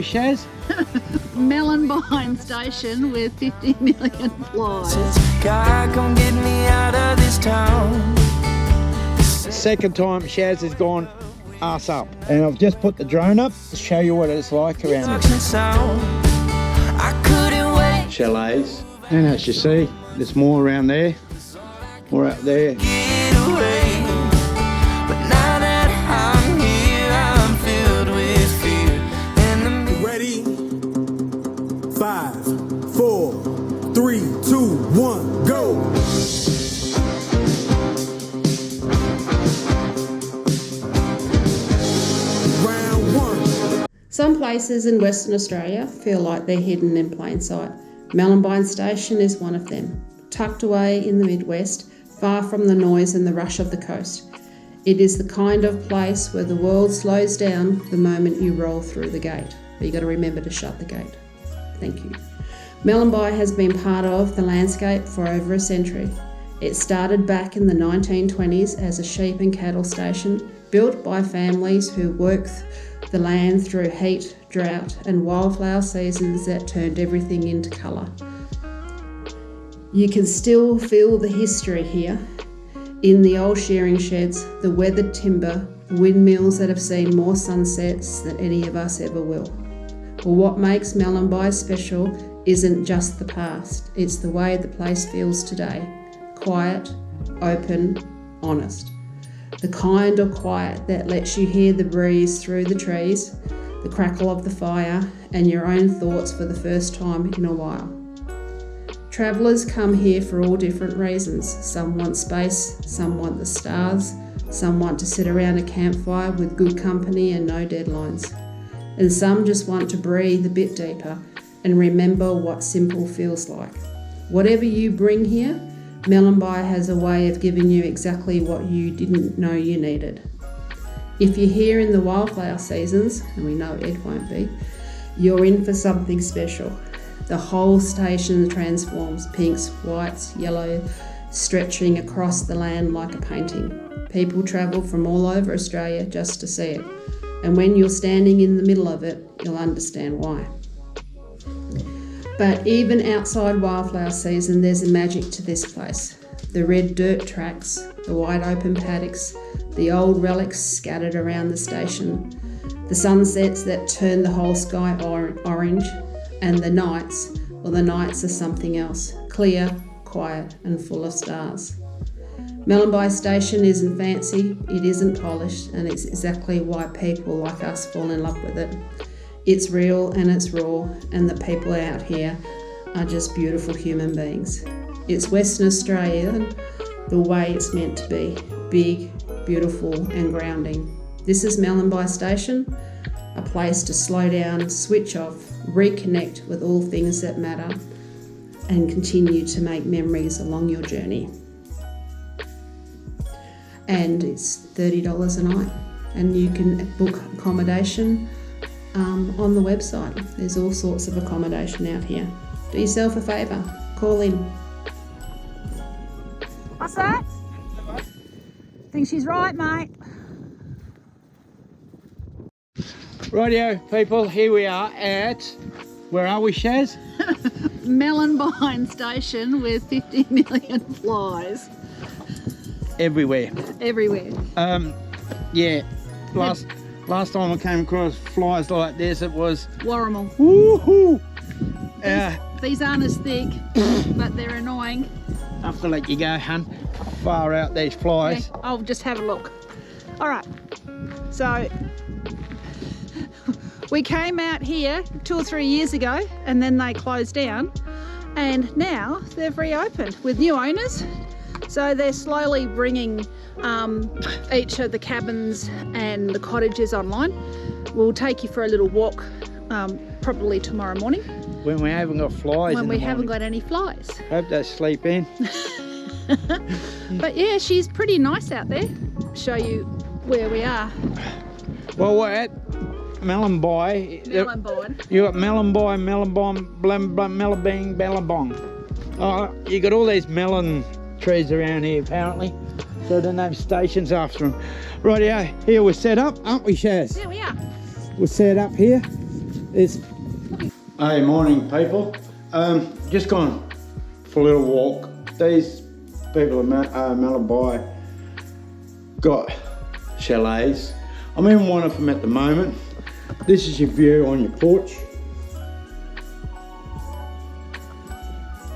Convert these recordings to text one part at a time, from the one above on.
Shazz? Mellenbye Station with 50 million flies. God, come get me out of this town. Second time Shazz has gone ass up. And I've just put the drone up to show you what it's like around here. I couldn't wait. Chalets. And as you see, there's more around there. More out there. Get away. But now that I'm here, I'm filled with fear. And the Ready? 5, 4, 3, 2, 1, go! Round 1. Some places in Western Australia feel like they're hidden in plain sight. Mellenbye Station is one of them, tucked away in the Midwest, far from the noise and the rush of the coast. It is the kind of place where the world slows down the moment you roll through the gate. But you've got to remember to shut the gate. Thank you. Mellenbye has been part of the landscape for over a century. It started back in the 1920s as a sheep and cattle station, built by families who worked the land through heat, drought and wildflower seasons that turned everything into colour. You can still feel the history here in the old shearing sheds, the weathered timber, the windmills that have seen more sunsets than any of us ever will. Well, what makes Mellenbye special isn't just the past, it's the way the place feels today. Quiet, open, honest. The kind of quiet that lets you hear the breeze through the trees, the crackle of the fire, and your own thoughts for the first time in a while. Travellers come here for all different reasons. Some want space, some want the stars, some want to sit around a campfire with good company and no deadlines. And some just want to breathe a bit deeper and remember what simple feels like. Whatever you bring here, Mellenbye has a way of giving you exactly what you didn't know you needed. If you're here in the wildflower seasons, and we know Ed won't be, you're in for something special. The whole station transforms, pinks, whites, yellow, stretching across the land like a painting. People travel from all over Australia just to see it. And when you're standing in the middle of it, you'll understand why. But even outside wildflower season, there's a magic to this place. The red dirt tracks, the wide open paddocks, the old relics scattered around the station, the sunsets that turn the whole sky orange, and the nights, well, the nights are something else, clear, quiet and full of stars. Mellenbye Station isn't fancy, it isn't polished, and it's exactly why people like us fall in love with it. It's real and it's raw, and the people out here are just beautiful human beings. It's Western Australia the way it's meant to be, big, beautiful and grounding. This is Mellenbye Station, a place to slow down, switch off, reconnect with all things that matter, and continue to make memories along your journey. And it's $30 a night, and you can book accommodation on the website. There's all sorts of accommodation out here. Do yourself a favour, call in. What's that? Think she's right, mate. Rightio people, here we are at, where are we, Shazz? Mellenbye Station with 50 million flies. Everywhere. Everywhere. Yeah, last time I came across flies like this, it was Warrimal. woohoo! These aren't as thick, but they're annoying. I have to let you go, hun. Far out these flies. Okay, I'll just have a look. All right, so we came out here 2 or 3 years ago, and then they closed down, and now they've reopened with new owners. So they're slowly bringing each of the cabins and the cottages online. We'll take you for a little walk probably tomorrow morning. When we haven't got flies. When we haven't got any flies. Hope they sleep in. But yeah, she's pretty nice out there. Show you where we are. Well, we're at Mellenbye. Mellenbye. You got Mellenbye, Mellenbong. You got all these melon trees around here apparently, so they have stations after them. Rightio, here we're set up, aren't we, Shazz? There we are. We're set up here. It's... Hey, morning people. Just gone for a little walk. These people at Mellenbye got chalets. I'm in one of them at the moment. This is your view on your porch.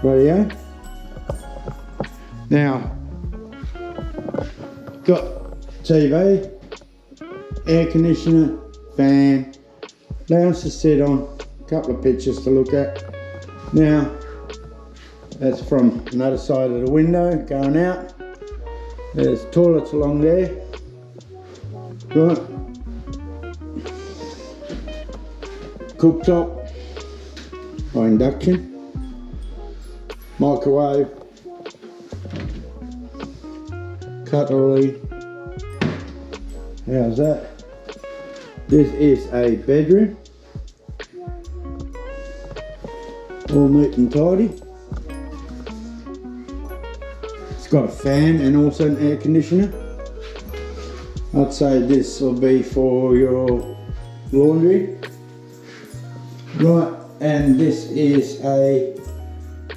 Rightio. Now, got TV, air conditioner, fan, lounge to sit on, a couple of pictures to look at. Now, that's from another side of the window going out. There's toilets along there. Right. Cooktop by induction. Microwave. Cutlery. How's that? This is a bedroom. All neat and tidy. It's got a fan and also an air conditioner. I'd say this will be for your laundry. Right, and this is a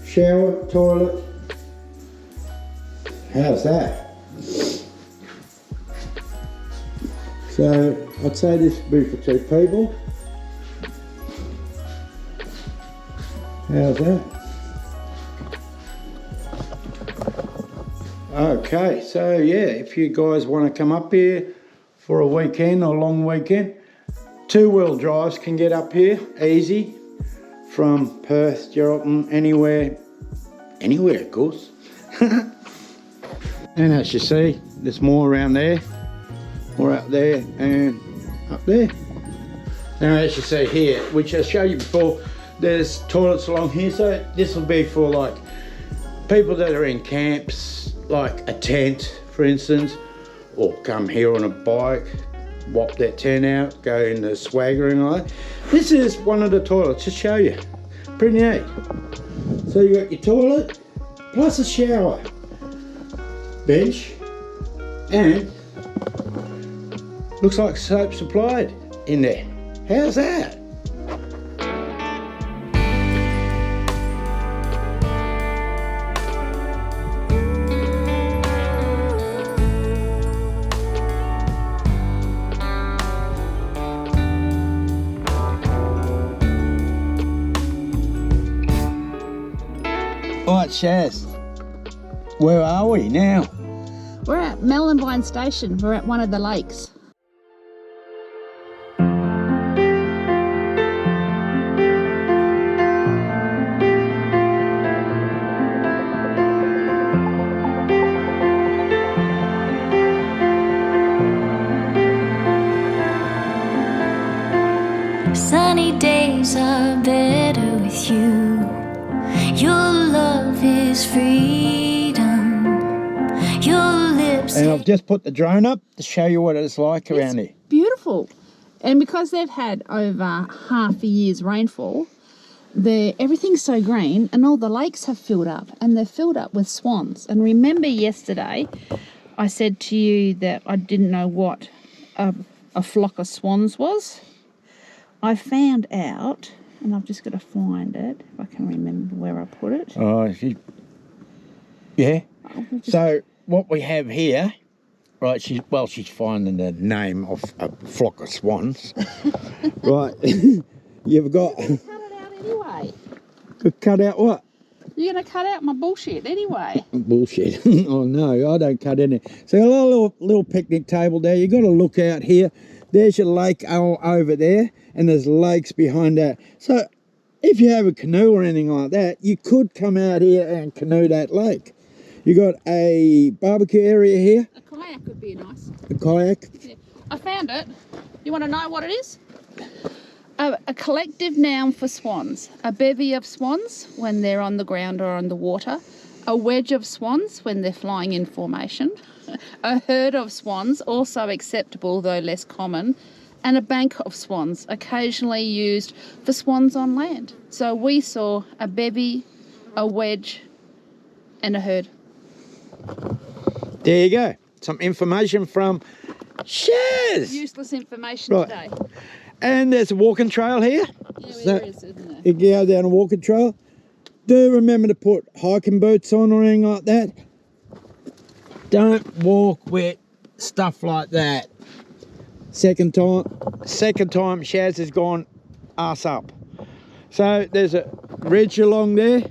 shower, toilet. How's that? So I'd say this would be for 2 people. How's that? Okay, so yeah, if you guys want to come up here for a weekend or long weekend, 2-wheel drives can get up here easy from Perth, Geraldton, anywhere of course. And as you see, there's more around there, more up there and up there. Now as you see here, which I showed you before, there's toilets along here, so this will be for like people that are in camps, like a tent for instance, or come here on a bike, whop that tent out, go in the swaggering like that. This is one of the toilets to show you. Pretty neat. So you got your toilet plus a shower, bench, and looks like soap supplied in there. How's that? Right, Shazz, where are we now? We're at Mellenbye Station. We're at one of the lakes. Sunny days are better with you. Your love is freedom. Your lips. And I've just put the drone up to show you what it's like around here. Beautiful. And because they've had over half a year's rainfall, everything's so green and all the lakes have filled up, and they're filled up with swans. And remember yesterday I said to you that I didn't know what a flock of swans was? I found out, and I've just got to find it, if I can remember where I put it. Oh, yeah. So what we have here, right, she's finding the name of a flock of swans. Right, you've got... Cut it out anyway. Cut out what? You're going to cut out my bullshit anyway. Bullshit. Oh no, I don't cut any. So a little picnic table there. You've got to look out here. There's your lake over there, and there's lakes behind that. So if you have a canoe or anything like that, you could come out here and canoe that lake. You got a barbecue area here. A kayak would be nice. A kayak. Yeah. I found it. You want to know what it is? A collective noun for swans. A bevy of swans when they're on the ground or on the water. A wedge of swans when they're flying in formation. A herd of swans, also acceptable though less common. And a bank of swans, occasionally used for swans on land. So we saw a bevy, a wedge, and a herd. There you go. Some information from Shazz. Useless information right. today. And there's a walking trail here. Yeah, So- there is, isn't there? You go down a walking trail. Do remember to put hiking boots on or anything like that. Don't walk with stuff like that. Second time Shaz has gone ass up. So there's a ridge along there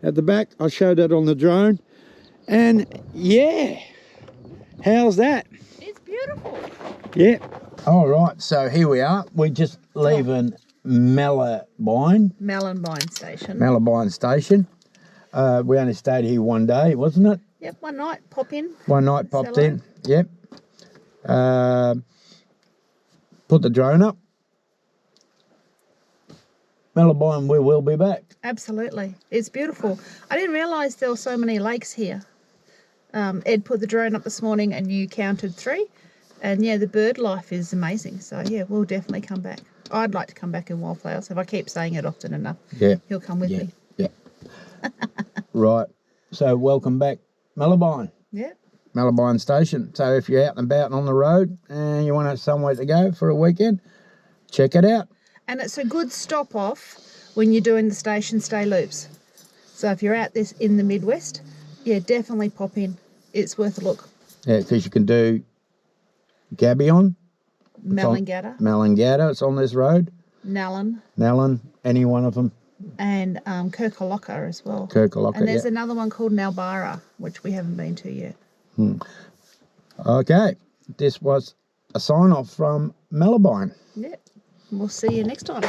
at the back. I showed that on the drone. And yeah, how's that? It's beautiful. Yeah. All right, so here we are. We're just leaving Mellenbye Station. We only stayed here one day, wasn't it? Yep, one night, pop in. One night popped Hello. in. Yep. Put the drone up. Mellenbye, and we will be back. Absolutely. It's beautiful. I didn't realise there were so many lakes here. Ed put the drone up this morning and you counted 3. And yeah, the bird life is amazing. So yeah, we'll definitely come back. I'd like to come back in Wildflower. So if I keep saying it often enough, Yeah. he'll come with me. Yeah. Right. So welcome back, Mellenbye. Yeah. Mellenbye Station. So if you're out and about on the road and you want somewhere to go for a weekend, check it out. And it's a good stop off when you're doing the station stay loops. So if you're out this in the Midwest, yeah, definitely pop in. It's worth a look. Yeah, because you can do Gabion, Mellenbye, it's on this road. Nallen, any one of them. and Kirkalocka as well. Kirkalocka, And there's yeah. another one called Nalbara, which we haven't been to yet. Okay, this was a sign off from Mellenbye. Yeah. We'll see you next time.